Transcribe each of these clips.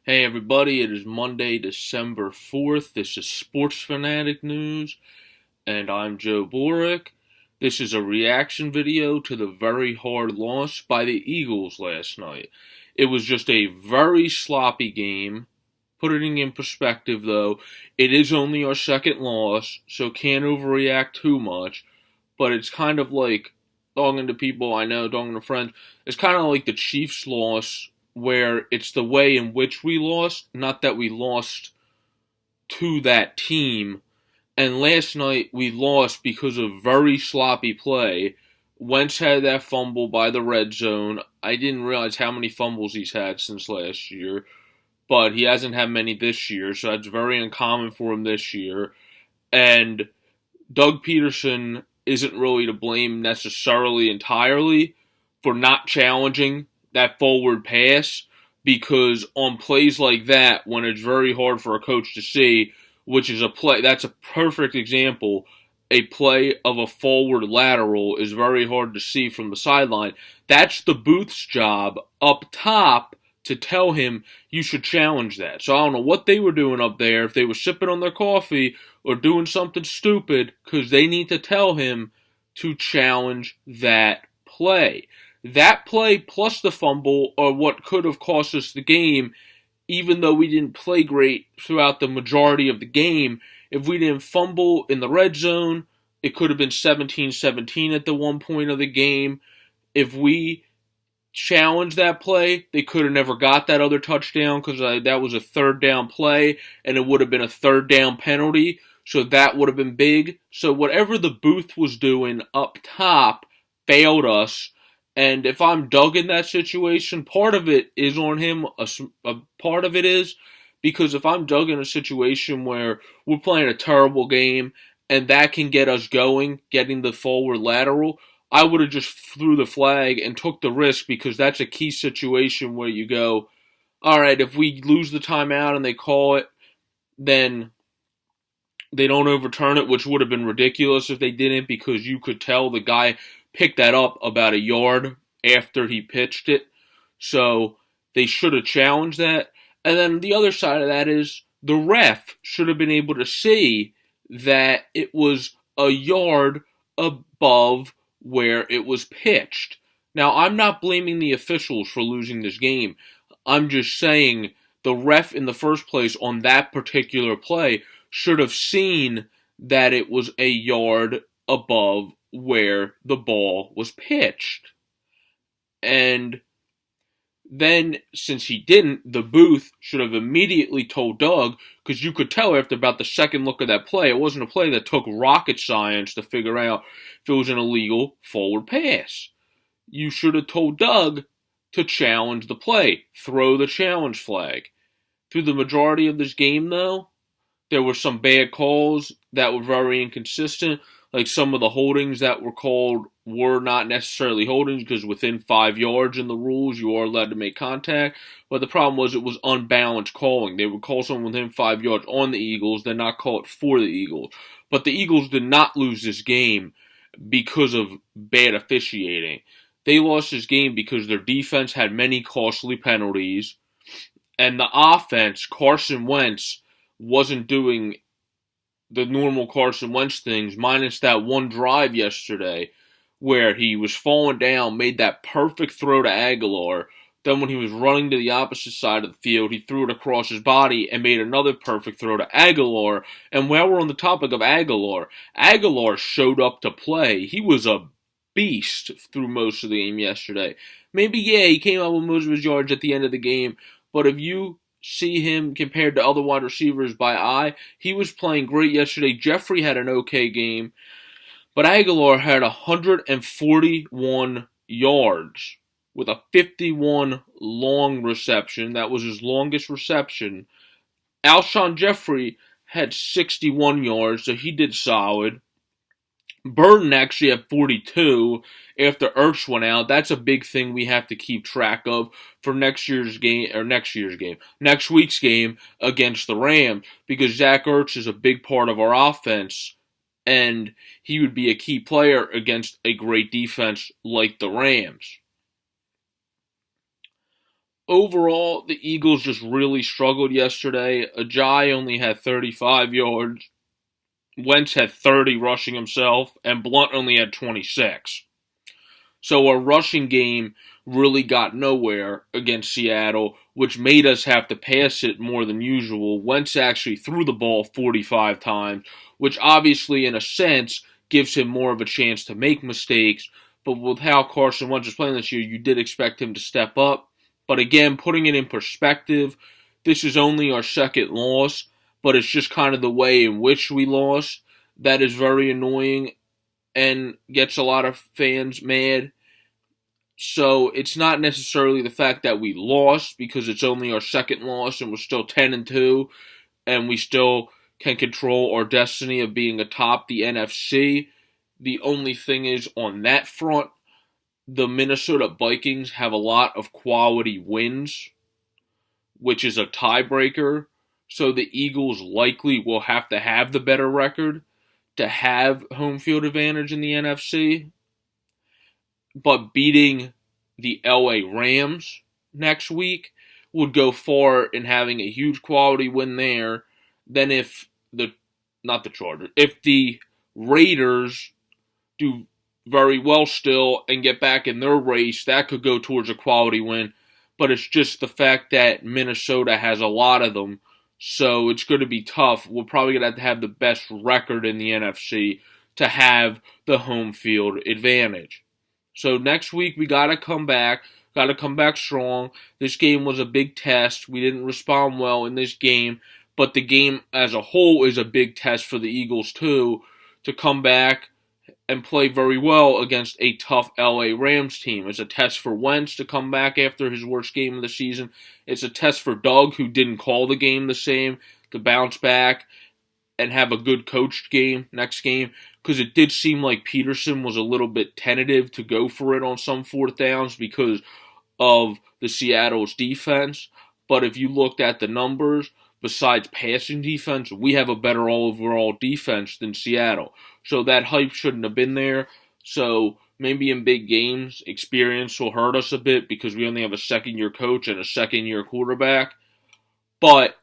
Hey everybody, it is Monday, December 4th. This is Sports Fanatic News, and I'm Joe Boric. This is a reaction video to the very hard loss by the Eagles last night. It was just a very sloppy game. Putting it in perspective, though, it is only our second loss, so can't overreact too much, but it's kind of like talking to people I know, talking to friends, it's kind of like the Chiefs loss where it's the way in which we lost, not that we lost to that team. And last night we lost because of very sloppy play. Wentz had that fumble by the red zone. I didn't realize how many fumbles he's had since last year, but he hasn't had many this year, so that's very uncommon for him this year. And Doug Peterson isn't really to blame necessarily entirely for not challenging that forward pass, because on plays like that, when it's very hard for a coach to see, which is a play, that's a perfect example. A play of a forward lateral is very hard to see from the sideline. That's the booth's job up top to tell him you should challenge that. So I don't know what they were doing up there, if they were sipping on their coffee or doing something stupid, because they need to tell him to challenge that play. That play plus the fumble are what could have cost us the game, even though we didn't play great throughout the majority of the game. If we didn't fumble in the red zone, it could have been 17-17 at the one point of the game. If we challenged that play, they could have never got that other touchdown, because that was a third down play, and it would have been a third down penalty, so that would have been big. So whatever the booth was doing up top failed us. And if I'm Doug in that situation, part of it is on him. A part of it is because if I'm Doug in a situation where we're playing a terrible game and that can get us going, getting the forward lateral, I would have just threw the flag and took the risk, because that's a key situation where you go, all right, if we lose the timeout and they call it, then they don't overturn it, which would have been ridiculous if they didn't, because you could tell the guy picked that up about a yard after he pitched it. So they should have challenged that. And then the other side of that is the ref should have been able to see that it was a yard above where it was pitched. Now, I'm not blaming the officials for losing this game. I'm just saying the ref in the first place on that particular play should have seen that it was a yard above where the ball was pitched. And then, since he didn't, the booth should have immediately told Doug, because you could tell after about the second look of that play, it wasn't a play that took rocket science to figure out if it was an illegal forward pass. You should have told Doug to challenge the play, throw the challenge flag. Through the majority of this game, though, there were some bad calls that were very inconsistent. Like some of the holdings that were called were not necessarily holdings, because within 5 yards in the rules you are allowed to make contact. But the problem was it was unbalanced calling. They would call someone within 5 yards on the Eagles, then not call it for the Eagles. But the Eagles did not lose this game because of bad officiating. They lost this game because their defense had many costly penalties, and the offense, Carson Wentz, wasn't doing the normal Carson Wentz things, minus that one drive yesterday where he was falling down, made that perfect throw to Aguilar. Then when he was running to the opposite side of the field, he threw it across his body and made another perfect throw to Aguilar. And while we're on the topic of Aguilar, Aguilar showed up to play. He was a beast through most of the game yesterday. Maybe, yeah, he came out with most of his yards at the end of the game, but if you see him compared to other wide receivers by eye, he was playing great yesterday. Jeffrey had an okay game, but Aguilar had 141 yards with a 51 long reception. That was his longest reception. Alshon Jeffrey had 61 yards, so he did solid. Burton actually had 42 after Ertz went out. That's a big thing we have to keep track of for next week's game against the Rams, because Zach Ertz is a big part of our offense, and he would be a key player against a great defense like the Rams. overall, the Eagles just really struggled yesterday. Ajayi only had 35 yards. Wentz had 30 rushing himself, and Blunt only had 26. So our rushing game really got nowhere against Seattle, which made us have to pass it more than usual. Wentz actually threw the ball 45 times, which obviously, in a sense, gives him more of a chance to make mistakes. But with how Carson Wentz is playing this year, you did expect him to step up. But again, putting it in perspective, this is only our second loss, but it's just kind of the way in which we lost that is very annoying and gets a lot of fans mad. So it's not necessarily the fact that we lost, because it's only our second loss and we're still 10-2, and we still can control our destiny of being atop the NFC. The only thing is, on that front, the Minnesota Vikings have a lot of quality wins, which is a tiebreaker. So the Eagles likely will have to have the better record to have home field advantage in the NFC. But beating the LA Rams next week would go far in having a huge quality win there than if if the Raiders do very well still and get back in their race, that could go towards a quality win. But it's just the fact that Minnesota has a lot of them, so it's going to be tough. We're probably going to have the best record in the NFC to have the home field advantage. So next week we got to come back strong. This game was a big test. We didn't respond well in this game, but the game as a whole is a big test for the Eagles too, to come back and play very well against a tough LA Rams team. It's a test for Wentz to come back after his worst game of the season. It's a test for Doug, who didn't call the game the same, to bounce back and have a good coached game next game, because it did seem like Peterson was a little bit tentative to go for it on some fourth downs because of the Seattle's defense. But if you looked at the numbers, besides passing defense, we have a better overall defense than Seattle. So that hype shouldn't have been there. So maybe in big games, experience will hurt us a bit because we only have a second-year coach and a second-year quarterback. But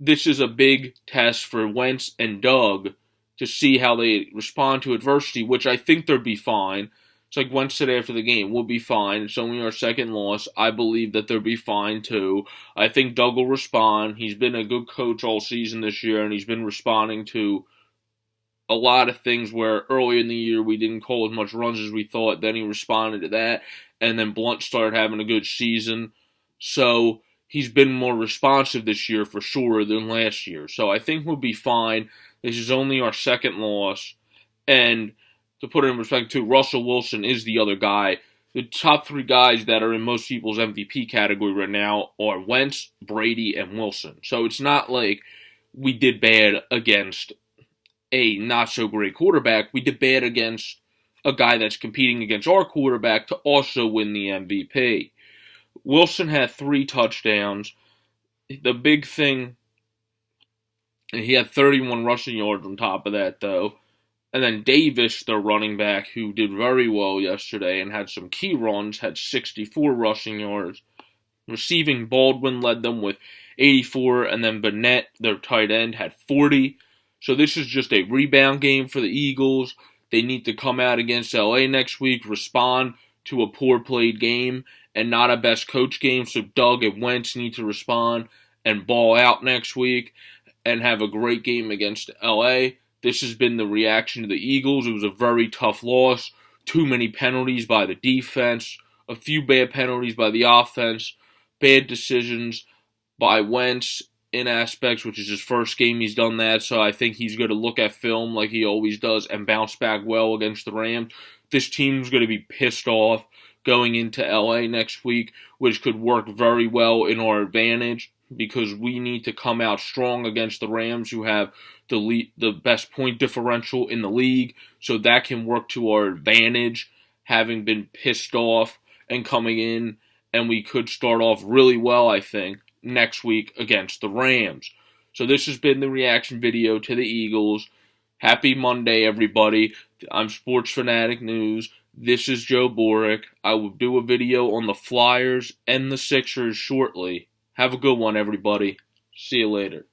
this is a big test for Wentz and Doug to see how they respond to adversity, which I think they'll be fine. It's like Wentz said after the game, we'll be fine. It's only our second loss. I believe that they'll be fine too. I think Doug will respond. He's been a good coach all season this year, and he's been responding to a lot of things where earlier in the year we didn't call as much runs as we thought. Then he responded to that, and then Blunt started having a good season. So he's been more responsive this year for sure than last year. So I think we'll be fine. This is only our second loss. And to put it in perspective too, Russell Wilson is the other guy. The top three guys that are in most people's MVP category right now are Wentz, Brady, and Wilson. So it's not like we did bad against a not-so-great quarterback. We did bad against a guy that's competing against our quarterback to also win the MVP. Wilson had 3 touchdowns. The big thing, he had 31 rushing yards on top of that, though. And then Davis, their running back, who did very well yesterday and had some key runs, had 64 rushing yards. Receiving, Baldwin led them with 84, and then Burnett, their tight end, had 40. So this is just a rebound game for the Eagles. They need to come out against LA next week, respond to a poor played game, and not a best coach game. So Doug and Wentz need to respond and ball out next week and have a great game against LA. This has been the reaction to the Eagles. It was a very tough loss. Too many penalties by the defense, a few bad penalties by the offense, bad decisions by Wentz in aspects, which is his first game he's done that, so I think he's going to look at film like he always does and bounce back well against the Rams. This team's going to be pissed off going into LA next week, which could work very well in our advantage because we need to come out strong against the Rams, who have the best point differential in the league, so that can work to our advantage, having been pissed off and coming in, and we could start off really well, I think, next week against the Rams. So this has been the reaction video to the Eagles. Happy Monday, everybody. I'm Sports Fanatic News. This is Joe Boric. I will do a video on the Flyers and the Sixers shortly. Have a good one, everybody. See you later.